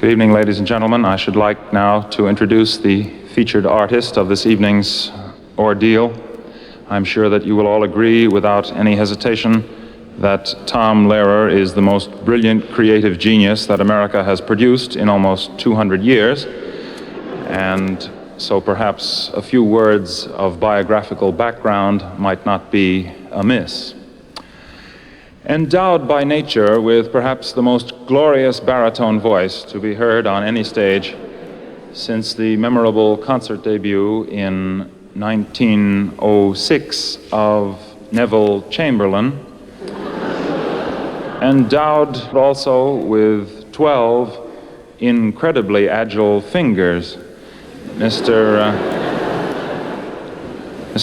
Good evening, ladies and gentlemen. I should like now to introduce the featured artist of this evening's ordeal. I'm sure that you will all agree without any hesitation that Tom Lehrer is the most brilliant creative genius that America has produced in almost 200 years. And so perhaps a few words of biographical background might not be amiss. Endowed by nature with perhaps the most glorious baritone voice to be heard on any stage since the memorable concert debut in 1906 of Neville Chamberlain, endowed also with 12 incredibly agile fingers, Mr.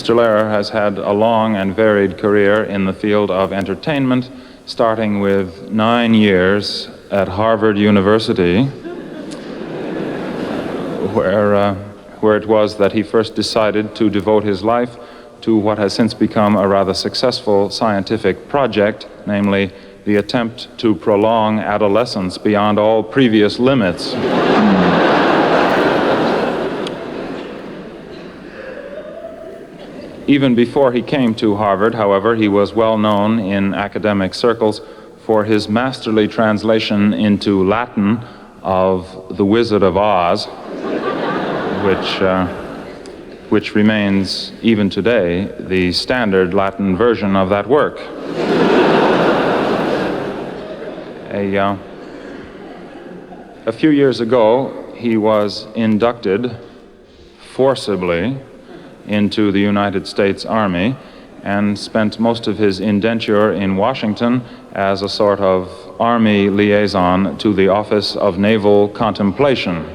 Lehrer has had a long and varied career in the field of entertainment, starting with 9 years at Harvard University, where it was that he first decided to devote his life to what has since become a rather successful scientific project, namely the attempt to prolong adolescence beyond all previous limits. Even before he came to Harvard, however, he was well known in academic circles for his masterly translation into Latin of The Wizard of Oz, which remains, even today, the standard Latin version of that work. A few years ago, he was inducted forcibly into the United States Army and spent most of his indenture in Washington as a sort of Army liaison to the Office of Naval Contemplation.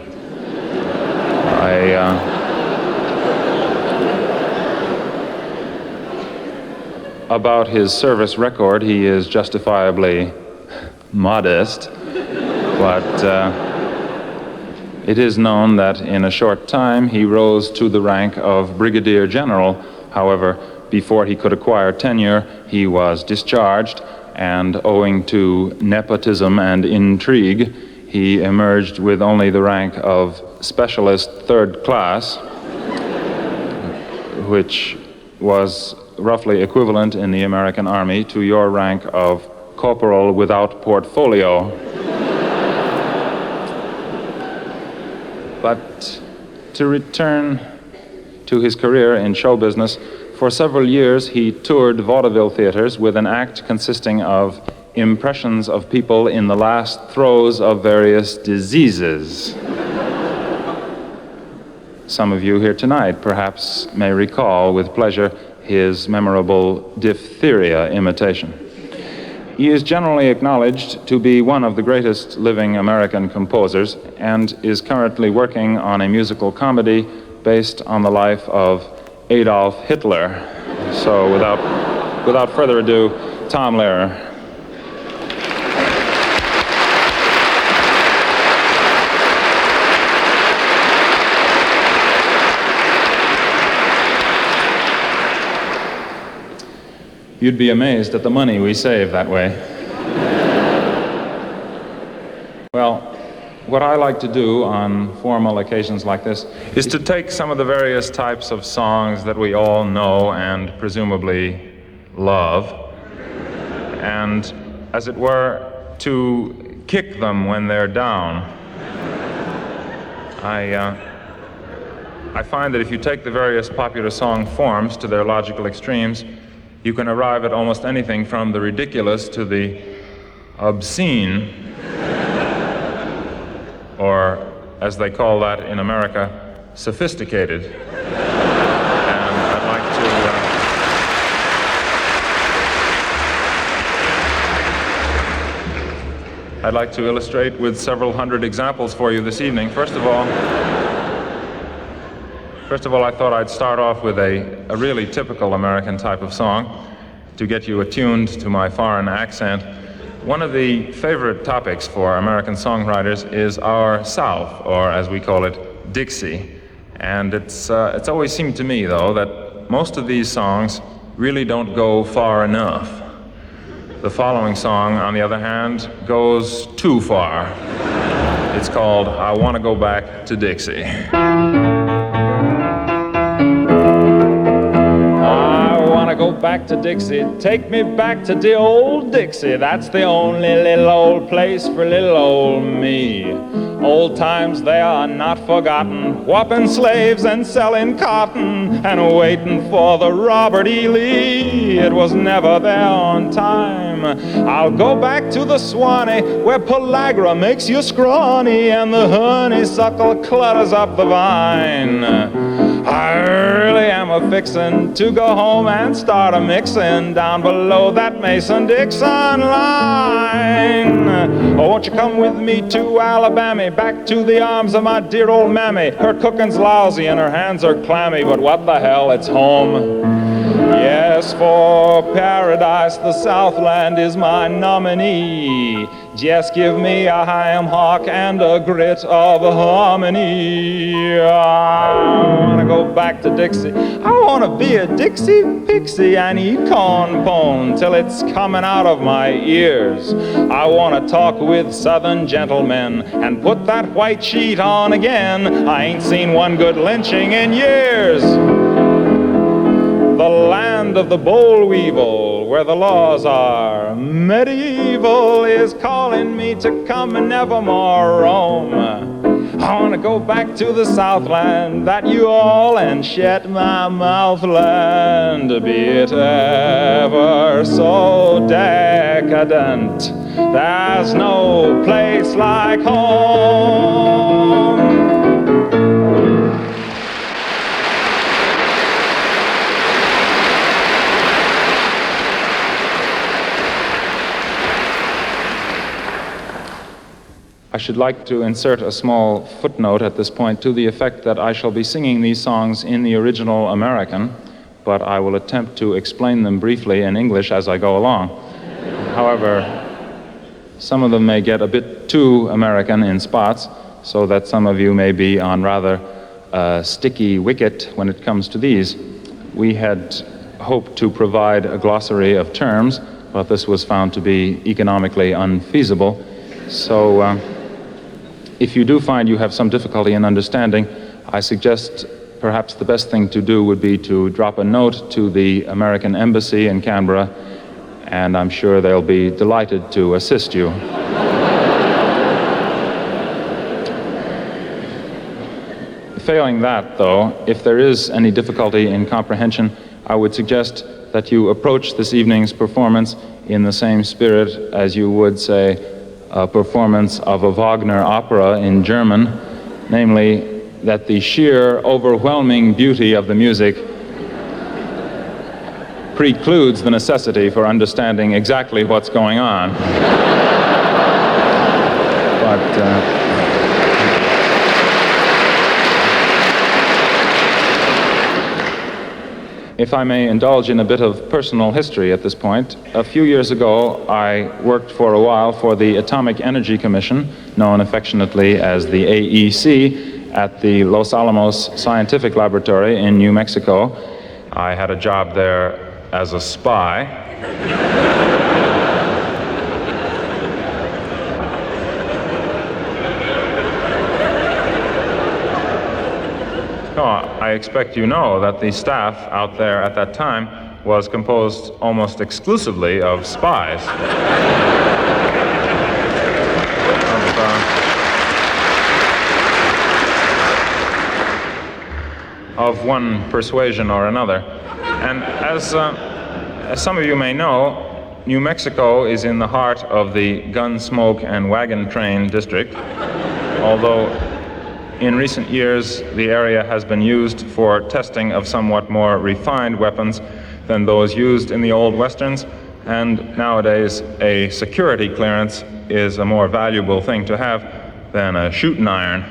About his service record, he is justifiably modest, but it is known that in a short time he rose to the rank of Brigadier General. However, before he could acquire tenure, he was discharged, and owing to nepotism and intrigue, he emerged with only the rank of Specialist Third Class, which was roughly equivalent in the American Army to your rank of Corporal without portfolio. But to return to his career in show business, for several years he toured vaudeville theaters with an act consisting of impressions of people in the last throes of various diseases. Some of you here tonight perhaps may recall with pleasure his memorable diphtheria imitation. He is generally acknowledged to be one of the greatest living American composers and is currently working on a musical comedy based on the life of Adolf Hitler. So without further ado, Tom Lehrer. You'd be amazed at the money we save that way. Well, what I like to do on formal occasions like this is to take some of the various types of songs that we all know and presumably love, and, as it were, to kick them when they're down. I find that if you take the various popular song forms to their logical extremes, you can arrive at almost anything from the ridiculous to the obscene, or, as they call that in America, sophisticated. And I'd like to illustrate with several hundred examples for you this evening. First of all, I thought I'd start off with a really typical American type of song to get you attuned to my foreign accent. One of the favorite topics for American songwriters is our South, or as we call it, Dixie. And it's always seemed to me, though, that most of these songs really don't go far enough. The following song, on the other hand, goes too far. It's called I Want to Go Back to Dixie. Go back to Dixie, take me back to the old Dixie. That's the only little old place for little old me. Old times they are not forgotten, whopping slaves and selling cotton and waiting for the Robert E. Lee. It was never there on time. I'll go back to the Swanee where pellagra makes you scrawny and the honeysuckle clutters up the vine. I really am a fixin' to go home and start a mixin' down below that Mason-Dixon line. Oh, won't you come with me to Alabama, back to the arms of my dear old mammy. Her cookin's lousy and her hands are clammy, but what the hell, it's home. Yes, for paradise, the Southland is my nominee. Just give me a ham hock and a grit of harmony. I want to go back to Dixie. I want to be a Dixie pixie and eat corn pone till it's coming out of my ears. I want to talk with southern gentlemen and put that white sheet on again. I ain't seen one good lynching in years. The land of the boll weevil, where the laws are medieval, is calling me to come and nevermore roam. I want to go back to the Southland, that you all and shut my mouth land, be it ever so decadent. There's no place like home. I should like to insert a small footnote at this point to the effect that I shall be singing these songs in the original American, but I will attempt to explain them briefly in English as I go along. However, some of them may get a bit too American in spots, so that some of you may be on rather a sticky wicket when it comes to these. We had hoped to provide a glossary of terms, but this was found to be economically unfeasible. So if you do find you have some difficulty in understanding, I suggest perhaps the best thing to do would be to drop a note to the American Embassy in Canberra, and I'm sure they'll be delighted to assist you. Failing that, though, if there is any difficulty in comprehension, I would suggest that you approach this evening's performance in the same spirit as you would, say, a performance of a Wagner opera in German, namely that the sheer, overwhelming beauty of the music precludes the necessity for understanding exactly what's going on. But if I may indulge in a bit of personal history at this point, a few years ago I worked for a while for the Atomic Energy Commission, known affectionately as the AEC, at the Los Alamos Scientific Laboratory in New Mexico. I had a job there as a spy. I expect you know that the staff out there at that time was composed almost exclusively of spies. Of one persuasion or another. And as some of you may know, New Mexico is in the heart of the gun, smoke, and wagon train district, although in recent years, the area has been used for testing of somewhat more refined weapons than those used in the old westerns, and nowadays a security clearance is a more valuable thing to have than a shooting iron.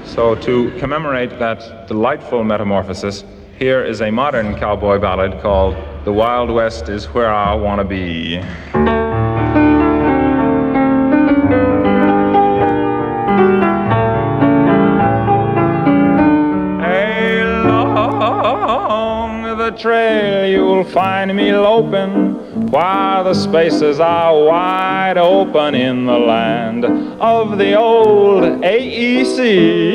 So to commemorate that delightful metamorphosis, here is a modern cowboy ballad called "The Wild West is Where I Wanna Be." the trail you'll find me loping, while the spaces are wide open in the land of the old AEC.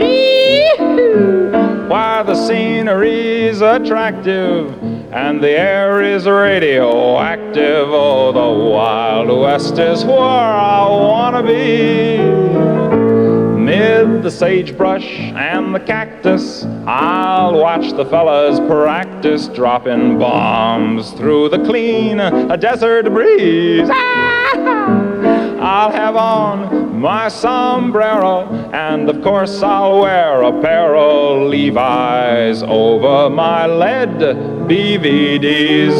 While the scenery's attractive and the air is radioactive, oh, the Wild West is where I wanna be. Mid the sagebrush and the cactus, I'll watch the fellas practice dropping bombs through the clean desert breeze. I'll have on my sombrero, and of course I'll wear a pair of Levi's over my lead BVDs.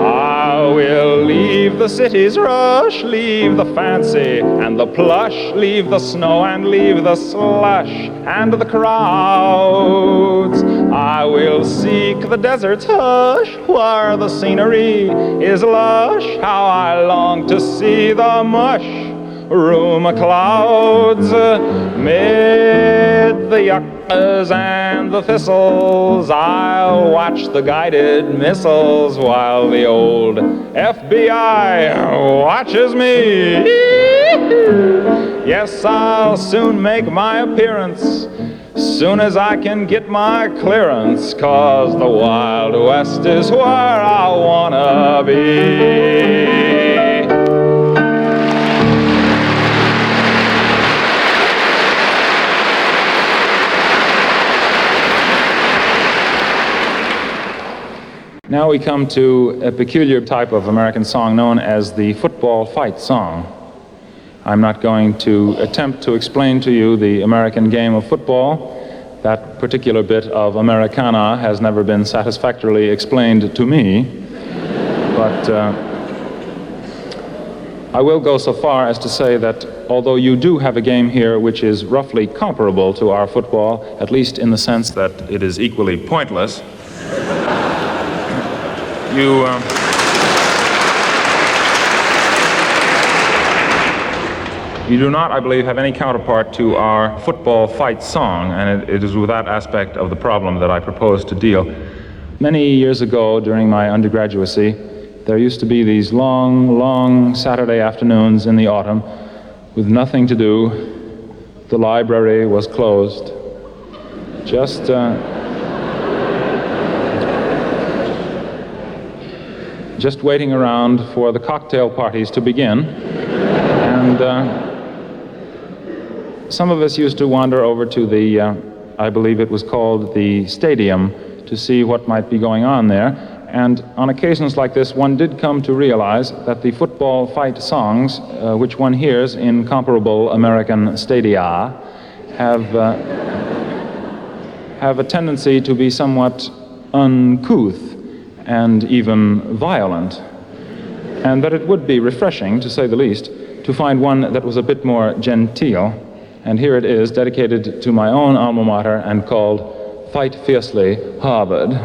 I will leave the city's rush, leave the fancy and the plush, leave the snow and leave the slush and the crowds. I will seek the desert's hush, where the scenery is lush. How I long to see the mushroom clouds. Mid the yuccas and the thistles, I'll watch the guided missiles, while the old FBI watches me. Yes, I'll soon make my appearance, soon as I can get my clearance, 'cause the Wild West is where I wanna be. Now we come to a peculiar type of American song known as the football fight song. I'm not going to attempt to explain to you the American game of football. That particular bit of Americana has never been satisfactorily explained to me. But I will go so far as to say that although you do have a game here which is roughly comparable to our football, at least in the sense that it is equally pointless, you do not, I believe, have any counterpart to our football fight song, and it is with that aspect of the problem that I propose to deal. Many years ago, during my undergraduacy, there used to be these long Saturday afternoons in the autumn with nothing to do. The library was closed. Just waiting around for the cocktail parties to begin. And some of us used to wander over to the, I believe it was called the stadium, to see what might be going on there. And on occasions like this, one did come to realize that the football fight songs, which one hears in comparable American stadia, have a tendency to be somewhat uncouth and even violent, and that it would be refreshing, to say the least, to find one that was a bit more genteel. And here it is, dedicated to my own alma mater and called Fight Fiercely, Harvard.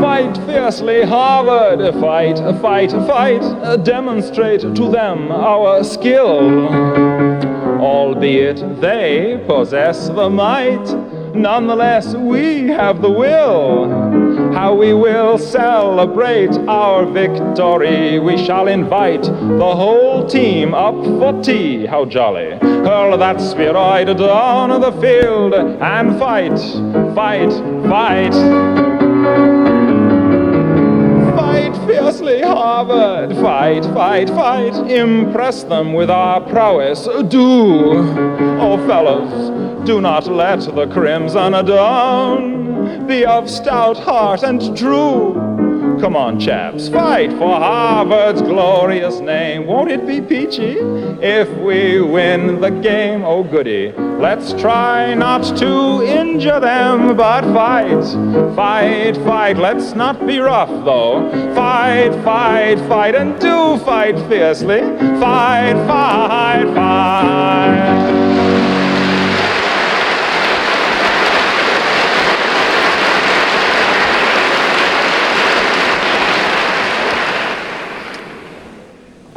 Fight fiercely, Harvard, fight, fight, fight, demonstrate to them our skill. Albeit they possess the might, nonetheless we have the will. How we will celebrate our victory, we shall invite the whole team up for tea. How jolly. Hurl that spheroid down the field and fight, fight, fight. Fight fiercely, Harvard, fight, fight, fight. Impress them with our prowess, do. Oh, fellows, do not let the crimson down. Be of stout heart and true. Come on, chaps, fight for Harvard's glorious name. Won't it be peachy if we win the game? Oh, goody. Let's try not to injure them, but fight, fight, fight. Let's not be rough, though. Fight, fight, fight, and do fight fiercely. Fight, fight, fight.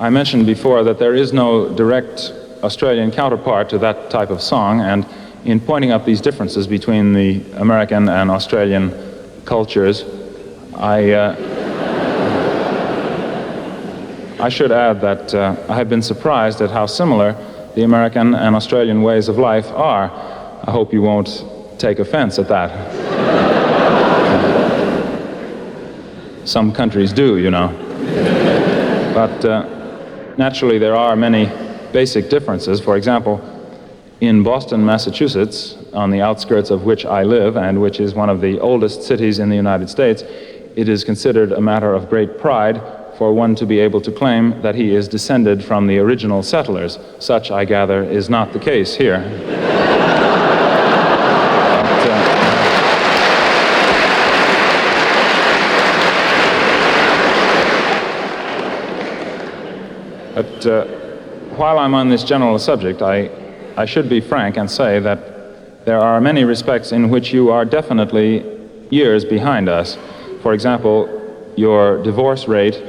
I mentioned before that there is no direct Australian counterpart to that type of song, and in pointing out these differences between the American and Australian cultures, I should add that I have been surprised at how similar the American and Australian ways of life are. I hope you won't take offense at that. Some countries do, you know. But naturally there are many basic differences. For example, in Boston, Massachusetts, on the outskirts of which I live, and which is one of the oldest cities in the United States, it is considered a matter of great pride for one to be able to claim that he is descended from the original settlers. Such, I gather, is not the case here. But while I'm on this general subject, I should be frank and say that there are many respects in which you are definitely years behind us. For example, your divorce rate,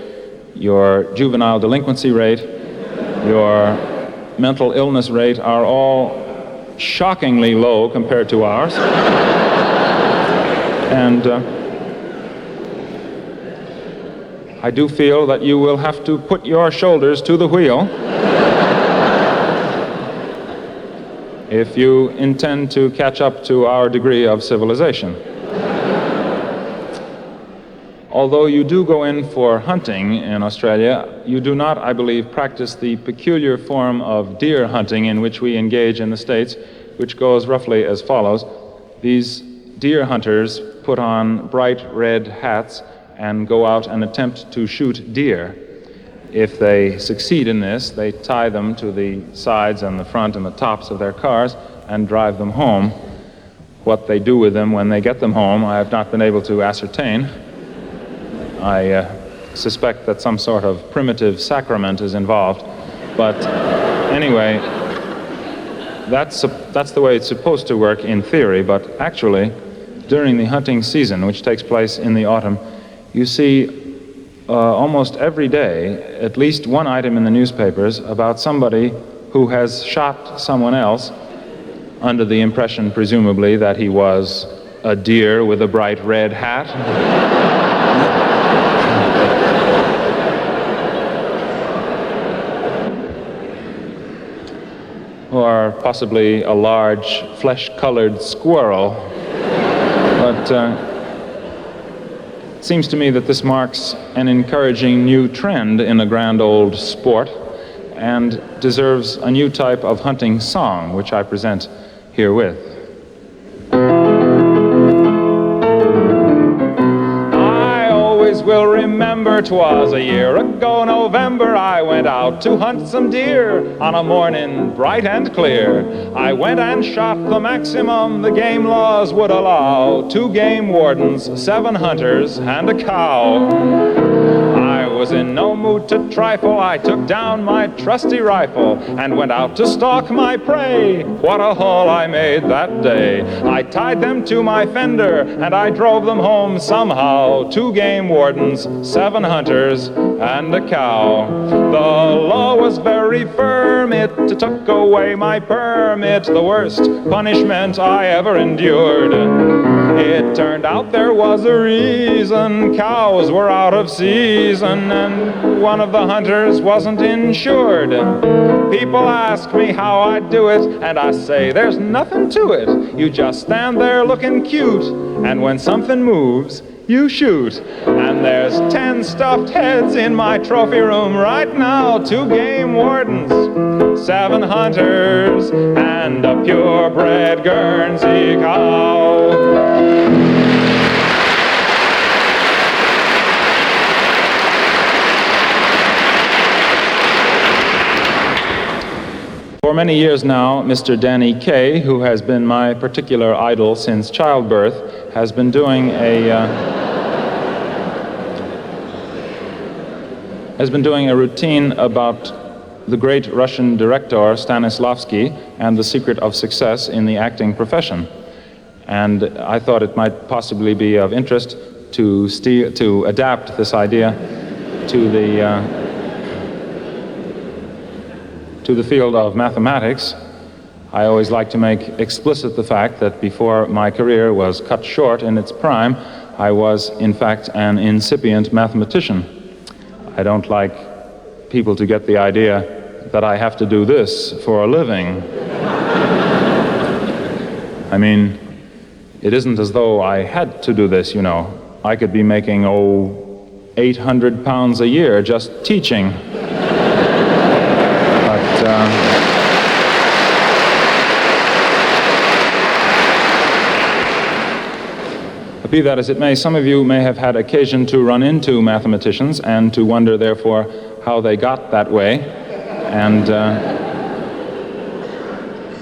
your juvenile delinquency rate, your mental illness rate are all shockingly low compared to ours. And I do feel that you will have to put your shoulders to the wheel if you intend to catch up to our degree of civilization. Although you do go in for hunting in Australia, you do not, I believe, practice the peculiar form of deer hunting in which we engage in the States, which goes roughly as follows. These deer hunters put on bright red hats and go out and attempt to shoot deer. If they succeed in this, they tie them to the sides and the front and the tops of their cars and drive them home. What they do with them when they get them home, I have not been able to ascertain. I suspect that some sort of primitive sacrament is involved. But anyway, that's the way it's supposed to work in theory, but actually, during the hunting season, which takes place in the autumn, you see almost every day at least one item in the newspapers about somebody who has shot someone else under the impression, presumably, that he was a deer with a bright red hat. Or possibly a large flesh-colored squirrel. But it seems to me that this marks an encouraging new trend in a grand old sport and deserves a new type of hunting song, which I present herewith. Will remember 'twas a year ago November, I went out to hunt some deer on a morning bright and clear. I went and shot the maximum the game laws would allow, 2 game wardens, 7 hunters, and a cow. I was in no mood to trifle, I took down my trusty rifle and went out to stalk my prey. What a haul I made that day. I tied them to my fender and I drove them home somehow. 2 game wardens, 7 hunters, and a cow. The law was very firm, it took away my permit, the worst punishment I ever endured. It turned out there was a reason, cows were out of season, and one of the hunters wasn't insured. People ask me how I do it, and I say there's nothing to it. You just stand there looking cute, and when something moves, you shoot. And there's 10 stuffed heads in my trophy room right now, 2 game wardens, 7 hunters, and a purebred Guernsey cow. For many years now, Mr. Danny Kaye, who has been my particular idol since childbirth, has been doing a routine about the great Russian director Stanislavski and the secret of success in the acting profession. And I thought it might possibly be of interest to adapt this idea to to the field of mathematics, I always like to make explicit the fact that before my career was cut short in its prime, I was, in fact, an incipient mathematician. I don't like people to get the idea that I have to do this for a living. I mean, it isn't as though I had to do this, you know. I could be making, 800 pounds a year just teaching. But be that as it may, some of you may have had occasion to run into mathematicians and to wonder, therefore, how they got that way. And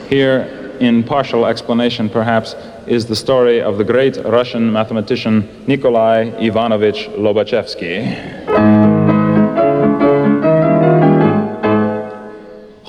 here, in partial explanation, perhaps, is the story of the great Russian mathematician Nikolai Ivanovich Lobachevsky.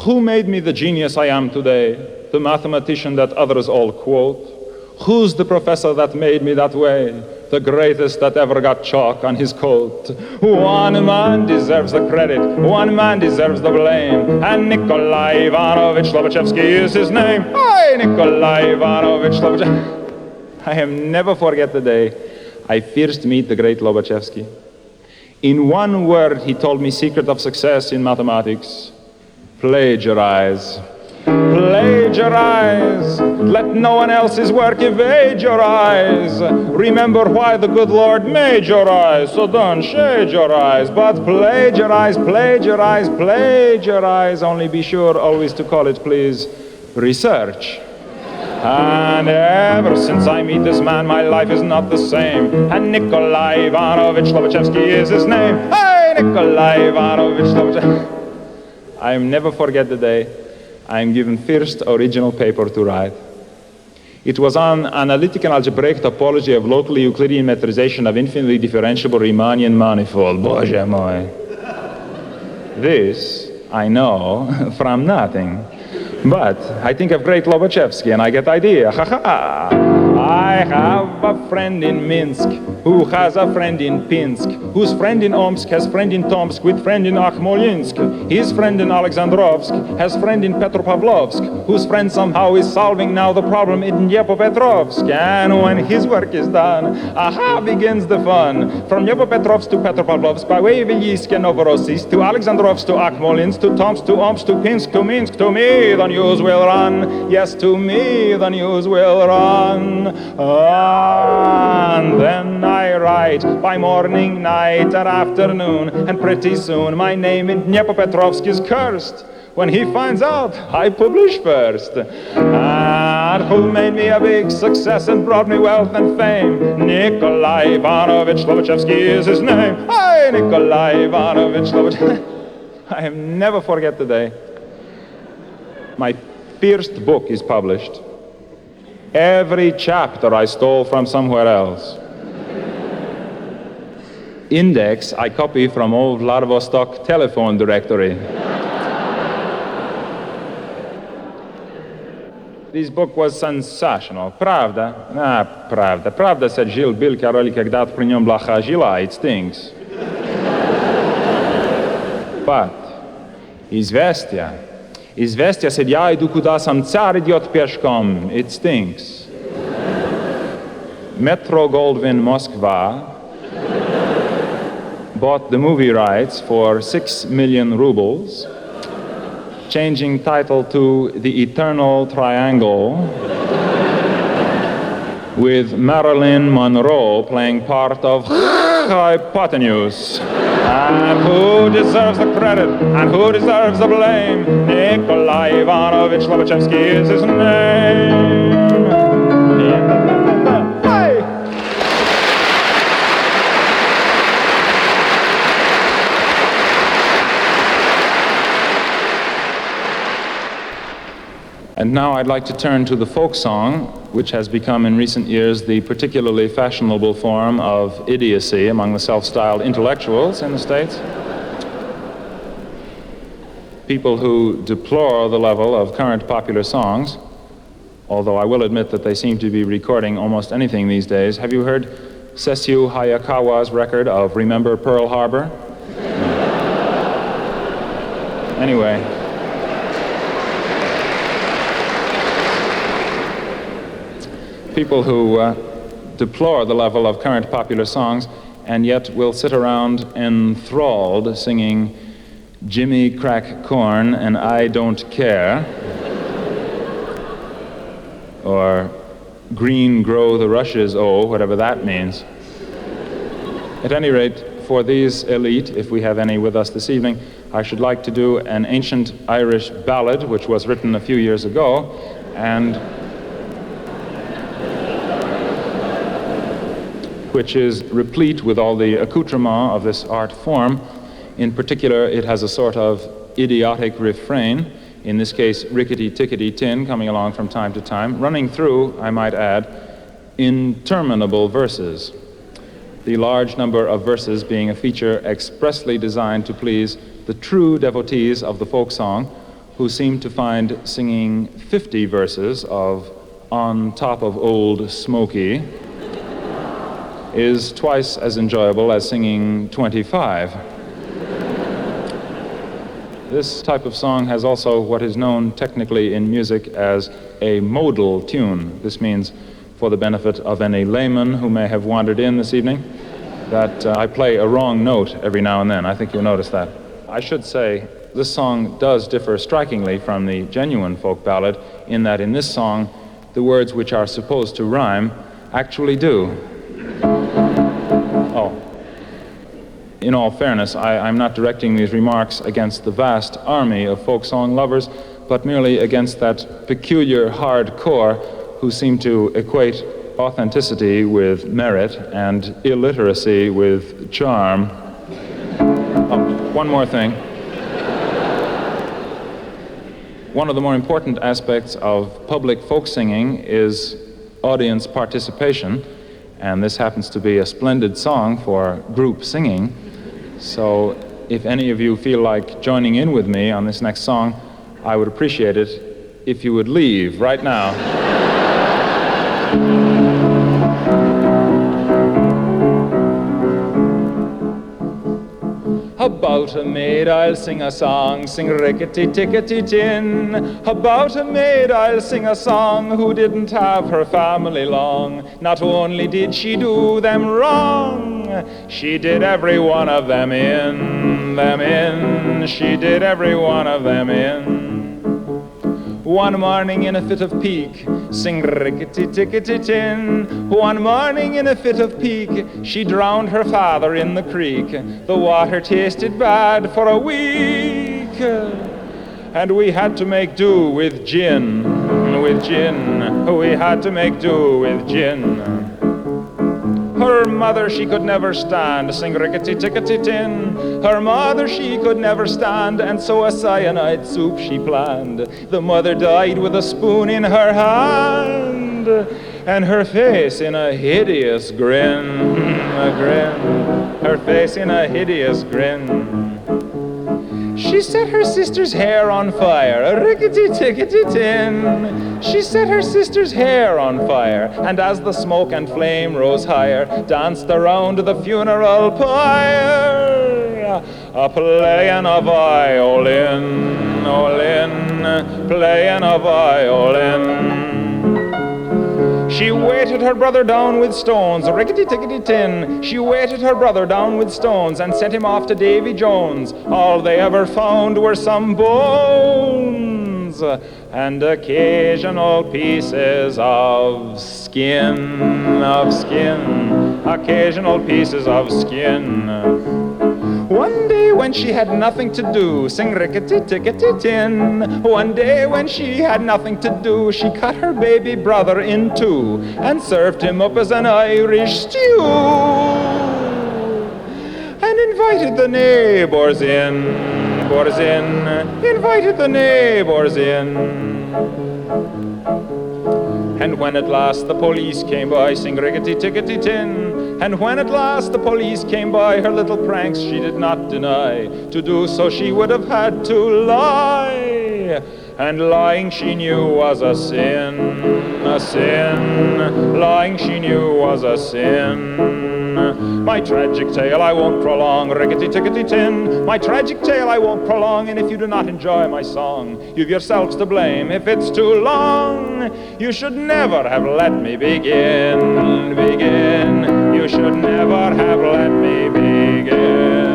Who made me the genius I am today, the mathematician that others all quote? Who's the professor that made me that way, the greatest that ever got chalk on his coat? One man deserves the credit, one man deserves the blame, and Nikolai Ivanovich Lobachevsky is his name. Hey, Nikolai Ivanovich Lobachevsky. I have never forget the day I first meet the great Lobachevsky. In one word, he told me secret of success in mathematics: plagiarize. Plagiarize. Let no one else's work evade your eyes. Remember why the good Lord made your eyes, so don't shade your eyes, but plagiarize, plagiarize, plagiarize. Only be sure always to call it, please, research. And ever since I meet this man, my life is not the same. And Nikolai Ivanovich Lobachevsky is his name. Hey, Nikolai Ivanovich Lobachevsky. I never forget the day I am given first original paper to write. It was on analytical algebraic topology of locally Euclidean metrization of infinitely differentiable Riemannian manifold. Boże mój. This I know from nothing. But I think of great Lobachevsky and I get idea. Ha ha! I have a friend in Minsk who has a friend in Pinsk, whose friend in Omsk has friend in Tomsk with friend in Akhmolinsk. His friend in Alexandrovsk has friend in Petropavlovsk, whose friend somehow is solving now the problem in Dnepropetrovsk. And when his work is done, aha, begins the fun. From Dnepropetrovsk to Petropavlovsk, by way of Ilysk and Novorossiysk, to Alexandrovsk, to Akhmolinsk, to Tomsk, to Omsk, to Pinsk, to Minsk. To me the news will run. Yes, to me the news will run. And then I write by morning, night, and afternoon, and pretty soon my name in Dnepropetrovsk is cursed. When he finds out, I publish first. And who made me a big success and brought me wealth and fame? Nikolai Ivanovich Lobachevsky is his name. Hey, Nikolai Ivanovich Lobachevsky. I have never forget the day my first book is published. Every chapter I stole from somewhere else. Index I copy from old Vladivostok telephone directory. This book was sensational. Pravda? Pravda. Pravda said жил был король, когда-то при нем блоха жила. It stinks. But известия said, я иду куда сам царь идет пешком. It stinks. Metro Goldwyn Moskva bought the movie rights for 6 million rubles, changing title to The Eternal Triangle, with Marilyn Monroe playing part of Hypotenuse. And who deserves the credit and who deserves the blame? Nikolai Ivanovich Lobachevsky is his name. Hey! And now I'd like to turn to the folk song, which has become in recent years the particularly fashionable form of idiocy among the self-styled intellectuals in the States. People who deplore the level of current popular songs, although I will admit that they seem to be recording almost anything these days. Have you heard Sessue Hayakawa's record of Remember Pearl Harbor? Anyway. people who deplore the level of current popular songs and yet will sit around enthralled singing Jimmy Crack Corn and I Don't Care, or Green Grow the Rushes, oh, whatever that means. At any rate, for these elite, if we have any with us this evening, I should like to do an ancient Irish ballad, which was written a few years ago, and which is replete with all the accoutrement of this art form. In particular, it has a sort of idiotic refrain, in this case, rickety-tickety-tin, coming along from time to time, running through, I might add, interminable verses. The large number of verses being a feature expressly designed to please the true devotees of the folk song, who seem to find singing 50 verses of On Top of Old Smoky is twice as enjoyable as singing 25. This type of song has also what is known technically in music as a modal tune. This means, for the benefit of any layman who may have wandered in this evening, that I play a wrong note every now and then. I think you'll notice that. I should say this song does differ strikingly from the genuine folk ballad in that in this song, the words which are supposed to rhyme actually do. Oh. In all fairness, I'm not directing these remarks against the vast army of folk song lovers, but merely against that peculiar hardcore who seem to equate authenticity with merit and illiteracy with charm. Oh, one more thing. One of the more important aspects of public folk singing is audience participation, and this happens to be a splendid song for group singing. So if any of you feel like joining in with me on this next song, I would appreciate it if you would leave right now. About a maid I'll sing a song, sing rickety-tickety-tin. About a maid I'll sing a song who didn't have her family long. Not only did she do them wrong, she did every one of them in. She did every one of them in. One morning in a fit of pique, sing rickety-tickety-tin. One morning in a fit of pique, she drowned her father in the creek. The water tasted bad for a week, and we had to make do with gin, with gin. We had to make do with gin. Her mother she could never stand, sing rickety-tickety-tin. Her mother she could never stand, and so a cyanide soup she planned. The mother died with a spoon in her hand, and her face in a hideous grin, a grin. Her face in a hideous grin. She set her sister's hair on fire, a rickety-tickety-tin. She set her sister's hair on fire, and as the smoke and flame rose higher, danced around the funeral pyre, a playing a violin, playing a violin. She weighted her brother down with stones, rickety-tickety-tin. She weighted her brother down with stones and sent him off to Davy Jones. All they ever found were some bones and occasional pieces of skin, occasional pieces of skin. One day when she had nothing to do, sing rickety-tickety-tin. One day when she had nothing to do, she cut her baby brother in two and served him up as an Irish stew, and invited the neighbors in, invited the neighbors in. And when at last the police came by, sing rickety-tickety-tin. And when at last the police came by, her little pranks she did not deny. To do so she would have had to lie, and lying she knew was a sin, a sin. Lying she knew was a sin. My tragic tale I won't prolong, rickety-tickety-tin. My tragic tale I won't prolong, and if you do not enjoy my song, you've yourselves to blame. If it's too long, you should never have let me begin. You should never have let me begin.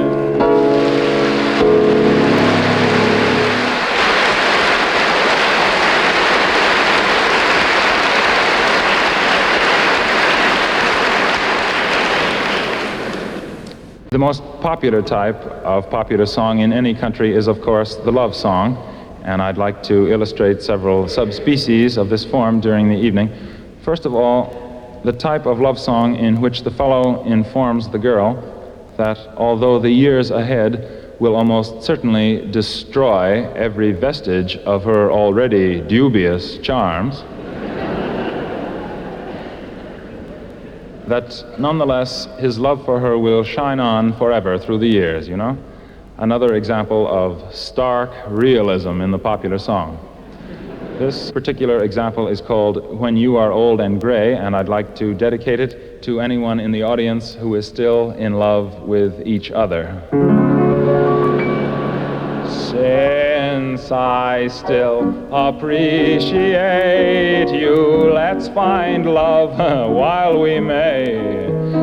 The most popular type of popular song in any country is, of course, the love song, and I'd like to illustrate several subspecies of this form during the evening. First of all, the type of love song in which the fellow informs the girl that although the years ahead will almost certainly destroy every vestige of her already dubious charms, that nonetheless his love for her will shine on forever through the years, you know? Another example of stark realism in the popular song. This particular example is called When You Are Old and Gray, and I'd like to dedicate it to anyone in the audience who is still in love with each other. Since I still appreciate you, let's find love while we may,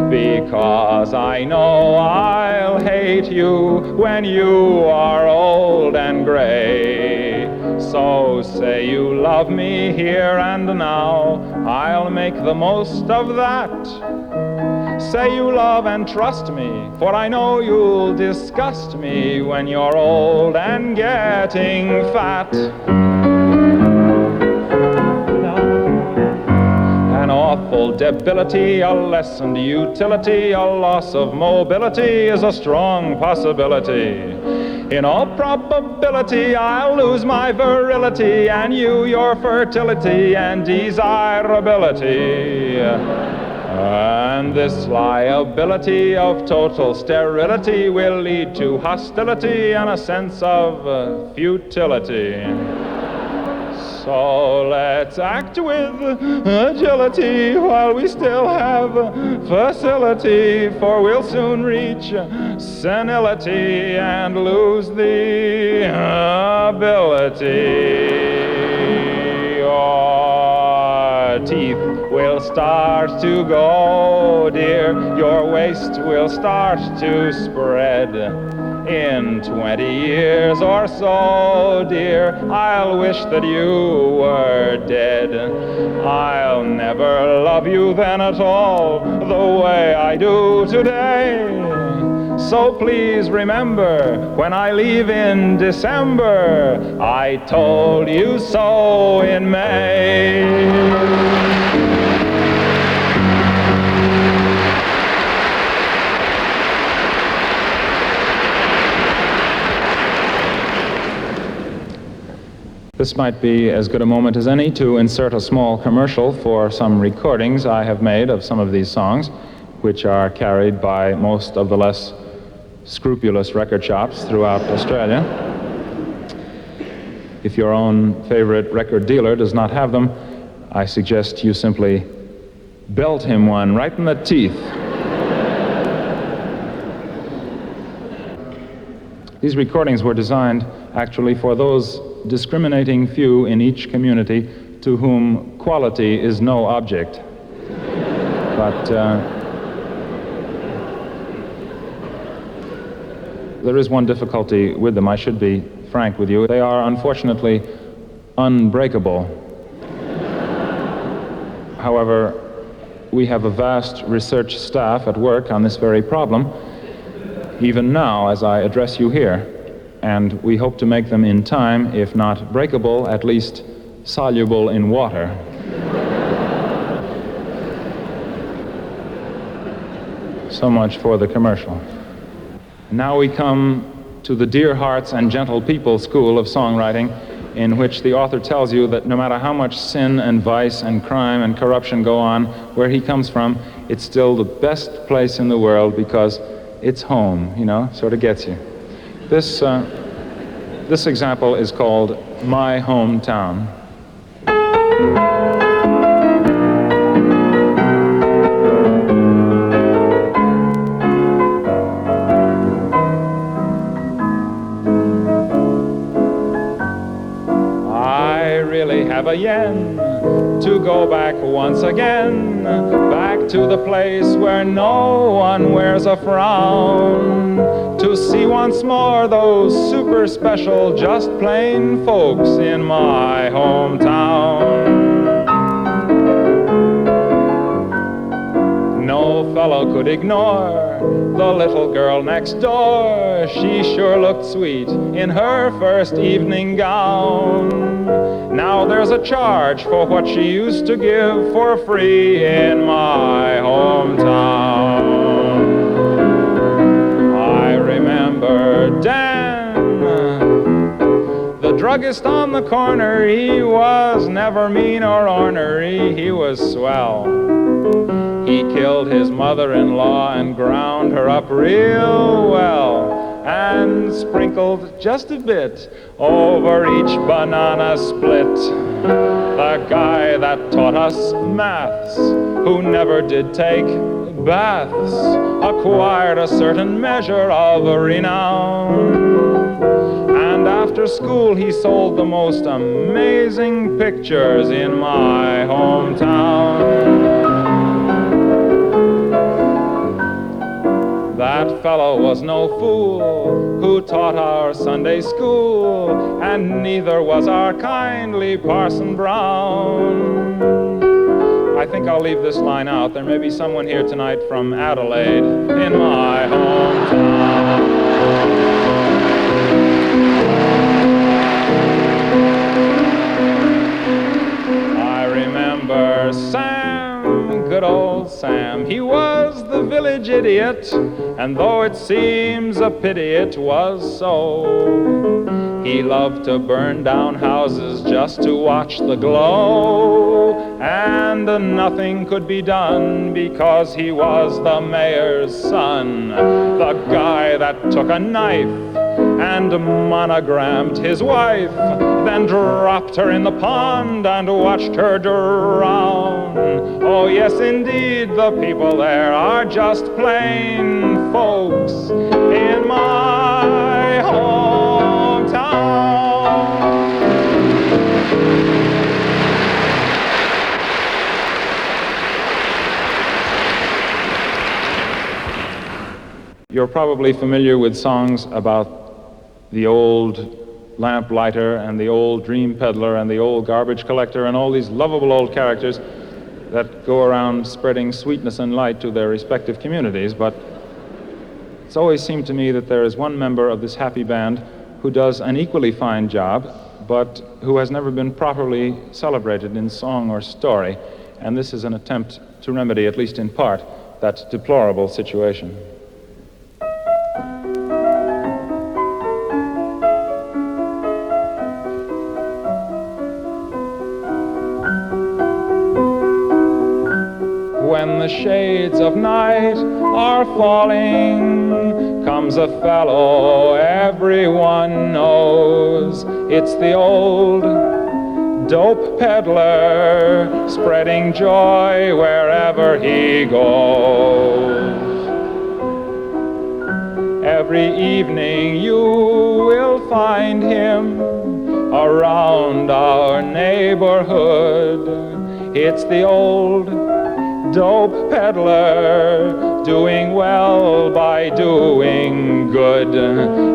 because I know I'll hate you when you are old and gray. So say you love me here and now, I'll make the most of that. Say you love and trust me, for I know you'll disgust me when you're old and getting fat. An awful debility, a lessened utility, a loss of mobility is a strong possibility. In all probability, I'll lose my virility, and you your fertility and desirability. And this liability of total sterility will lead to hostility and a sense of futility. So let's act with agility while we still have facility, for we'll soon reach senility and lose the ability. Your teeth will start to go, dear. Your waist will start to spread. In 20 years or so, dear, I'll wish that you were dead. I'll never love you then at all the way I do today. So please remember, when I leave in December, I told you so in May. This might be as good a moment as any to insert a small commercial for some recordings I have made of some of these songs, which are carried by most of the less scrupulous record shops throughout Australia. If your own favorite record dealer does not have them, I suggest you simply belt him one right in the teeth. These recordings were designed actually for those discriminating few in each community to whom quality is no object. But there is one difficulty with them. I should be frank with you. They are unfortunately unbreakable. However, we have a vast research staff at work on this very problem, even now as I address you here. And we hope to make them in time, if not breakable, at least soluble in water. So much for the commercial. Now we come to the Dear Hearts and Gentle People school of songwriting, in which the author tells you that no matter how much sin and vice and crime and corruption go on where he comes from, it's still the best place in the world because it's home, you know, sort of gets you. This example is called My Hometown. a yen to go back once again, back to the place where no one wears a frown, to see once more those super special, just plain folks in my hometown. No fellow could ignore the little girl next door. She sure looked sweet in her first evening gown. Now there's a charge for what she used to give for free in my hometown. I remember Dan, the druggist on the corner. He was never mean or ornery, he was swell. He killed his mother-in-law and ground her up real well, and sprinkled just a bit over each banana split. The guy that taught us maths, who never did take baths, acquired a certain measure of renown. And after school he sold the most amazing pictures in my hometown. That fellow was no fool who taught our Sunday school, and neither was our kindly Parson Brown. I think I'll leave this line out. There may be someone here tonight from Adelaide, in my hometown. I remember Sam, good old Sam. He was the village idiot, and though it seems a pity it was so, he loved to burn down houses just to watch the glow, and nothing could be done because he was the mayor's son, the guy that took a knife and monogrammed his wife, then dropped her in the pond and watched her drown. Oh yes, indeed, the people there are just plain folks in my hometown. You're probably familiar with songs about the old lamplighter and the old dream peddler and the old garbage collector and all these lovable old characters that go around spreading sweetness and light to their respective communities. But it's always seemed to me that there is one member of this happy band who does an equally fine job, but who has never been properly celebrated in song or story. And this is an attempt to remedy, at least in part, that deplorable situation. When the shades of night are falling, comes a fellow everyone knows. It's the old dope peddler, spreading joy wherever he goes. Every evening you will find him around our neighborhood. It's the old dope peddler, doing well by doing good.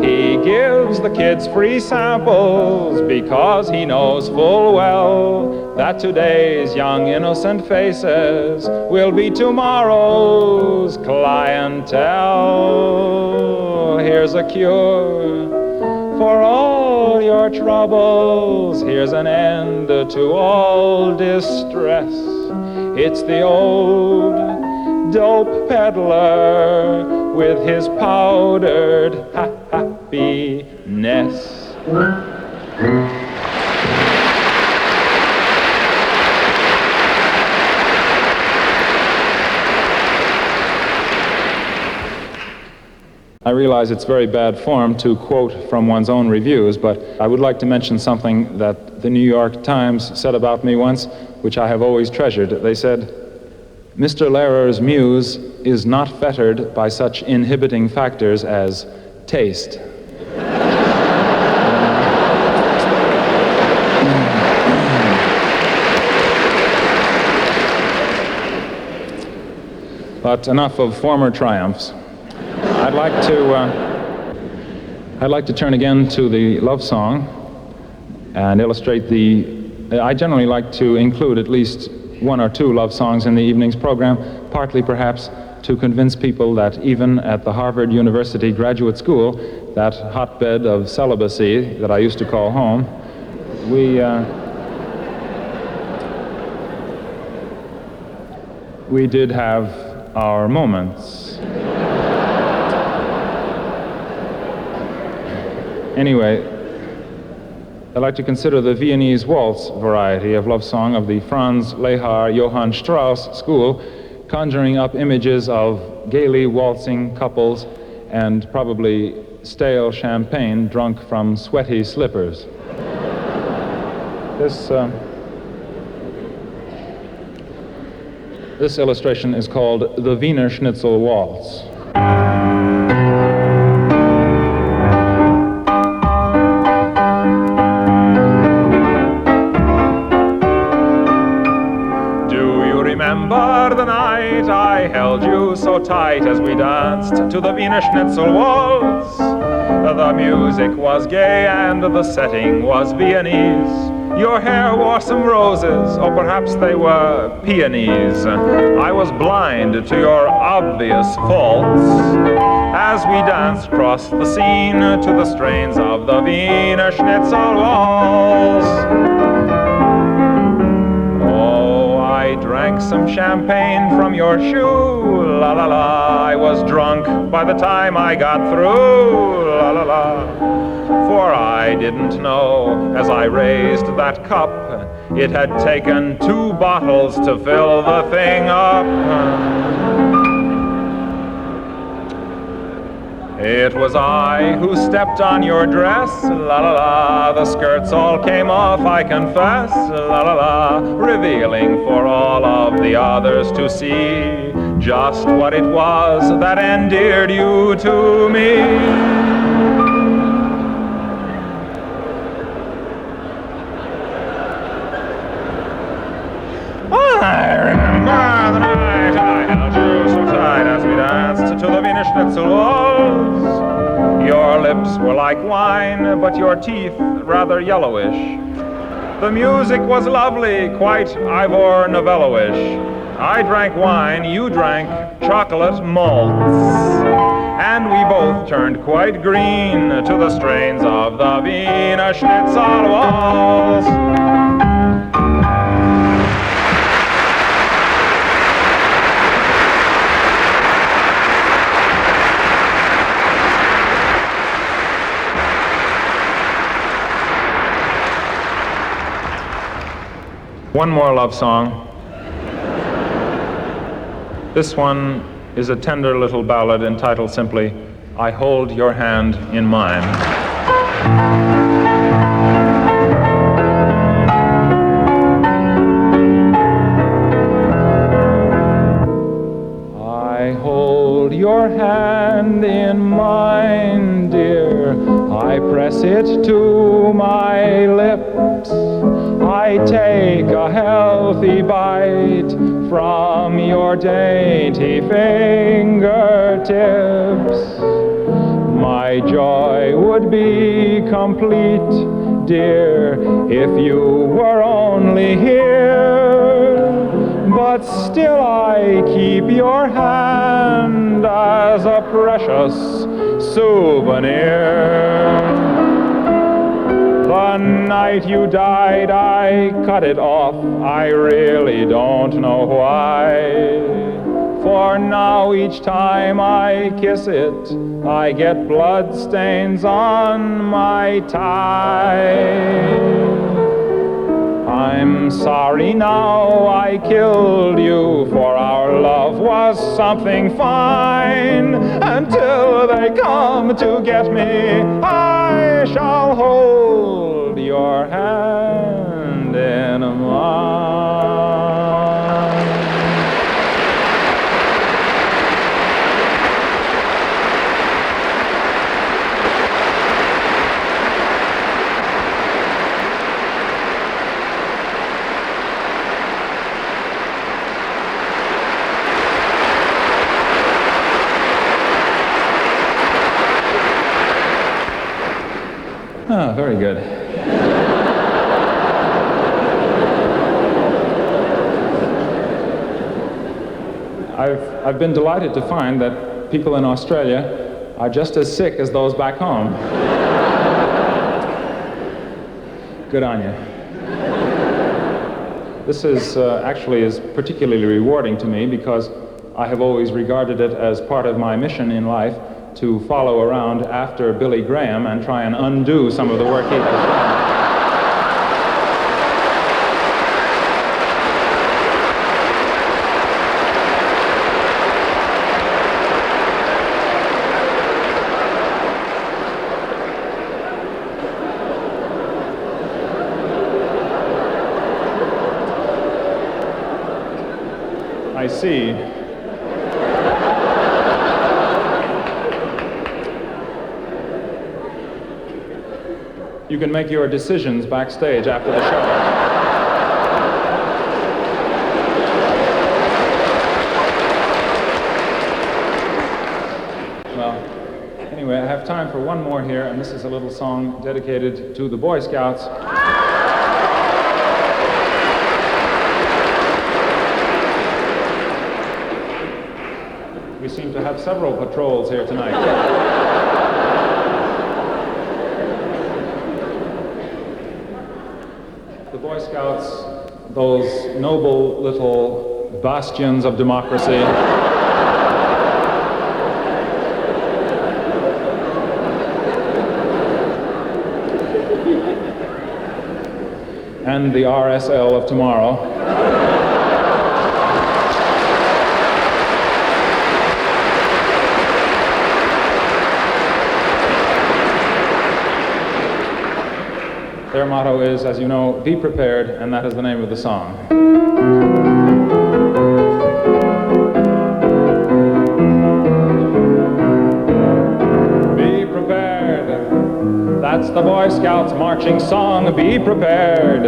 He gives the kids free samples because he knows full well that today's young innocent faces will be tomorrow's clientele. Here's a cure for all your troubles. Here's an end to all distress. It's the old dope peddler with his powdered happiness. I realize it's very bad form to quote from one's own reviews, but I would like to mention something that the New York Times said about me once, which I have always treasured. They said, "Mr. LEHRER's muse is not fettered by such inhibiting factors as taste." But enough of former triumphs. I'd like to turn again to the love song and illustrate I generally like to include at least one or two love songs in the evening's program, partly perhaps to convince people that even at the Harvard University Graduate School, that hotbed of celibacy that I used to call home, we did have our moments. Anyway, I'd like to consider the Viennese waltz variety of love song of the Franz Lehar Johann Strauss school, conjuring up images of gaily waltzing couples and probably stale champagne drunk from sweaty slippers. This illustration is called the Weiner Schnitzel Waltz. Remember the night I held you so tight as we danced to the Wiener Schnitzel Waltz. The music was gay and the setting was Viennese. Your hair wore some roses, or perhaps they were peonies. I was blind to your obvious faults as we danced across the scene to the strains of the Wiener Schnitzel Waltz. I drank some champagne from your shoe, la la la. I was drunk by the time I got through, la la la. For I didn't know, as I raised that cup, it had taken 2 bottles to fill the thing up. It was I who stepped on your dress, la la la. The skirts all came off, I confess, la la la, revealing for all of the others to see just what it was that endeared you to me. I remember the night I held you so tight as we danced to the Wiener Schnitzel Waltz. Your lips were like wine, but your teeth rather yellowish. The music was lovely, quite Ivor Novello-ish. I drank wine, you drank chocolate malts. And we both turned quite green to the strains of the Wiener Schnitzel Waltz. One more love song. This one is a tender little ballad entitled simply, I Hold Your Hand in Mine. I hold your hand in mine, dear. I press it to my lips. I take a healthy bite from your dainty fingertips. My joy would be complete, dear, if you were only here. But still I keep your hand as a precious souvenir. The night you died, I cut it off. I really don't know why. For now, each time I kiss it, I get blood stains on my tie. I'm sorry now I killed you, for our love was something fine. Until they come to get me, I shall hold your hand in mine. Ah, very good. I've been delighted to find that people in Australia are just as sick as those back home. Good on you. This is actually is particularly rewarding to me because I have always regarded it as part of my mission in life to follow around after Billy Graham and try and undo some of the work he has done. I see. You can make your decisions backstage after the show. Well, anyway, I have time for one more here, and this is a little song dedicated to the Boy Scouts. We seem to have several patrols here tonight. The Boy Scouts, those noble little bastions of democracy, and the RSL of tomorrow. Their motto is, as you know, be prepared, and that is the name of the song. Be prepared, that's the Boy Scouts marching song. Be prepared,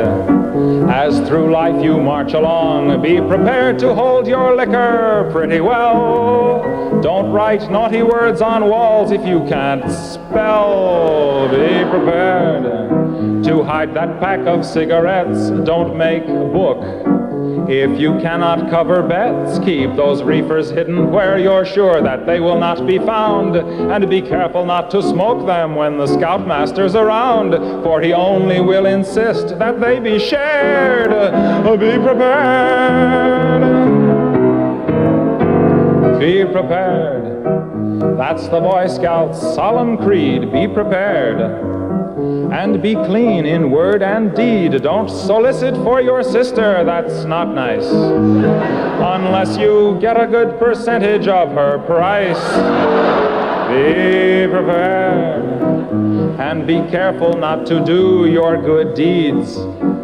as through life you march along. Be prepared to hold your liquor pretty well. Don't write naughty words on walls if you can't spell. Be prepared to hide that pack of cigarettes. Don't make a book if you cannot cover bets. Keep those reefers hidden where you're sure that they will not be found, and be careful not to smoke them when the scoutmaster's around, for he only will insist that they be shared. Be prepared. Be prepared. That's the Boy Scouts' solemn creed. Be prepared. And be clean in word and deed. Don't solicit for your sister, that's not nice, unless you get a good percentage of her price. Be prepared, and be careful not to do your good deeds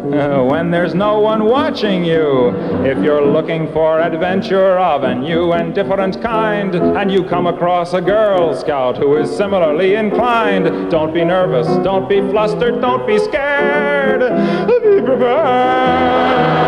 when there's no one watching you. If you're looking for adventure of a new and different kind, and you come across a Girl Scout who is similarly inclined, don't be nervous, don't be flustered, don't be scared. Be prepared.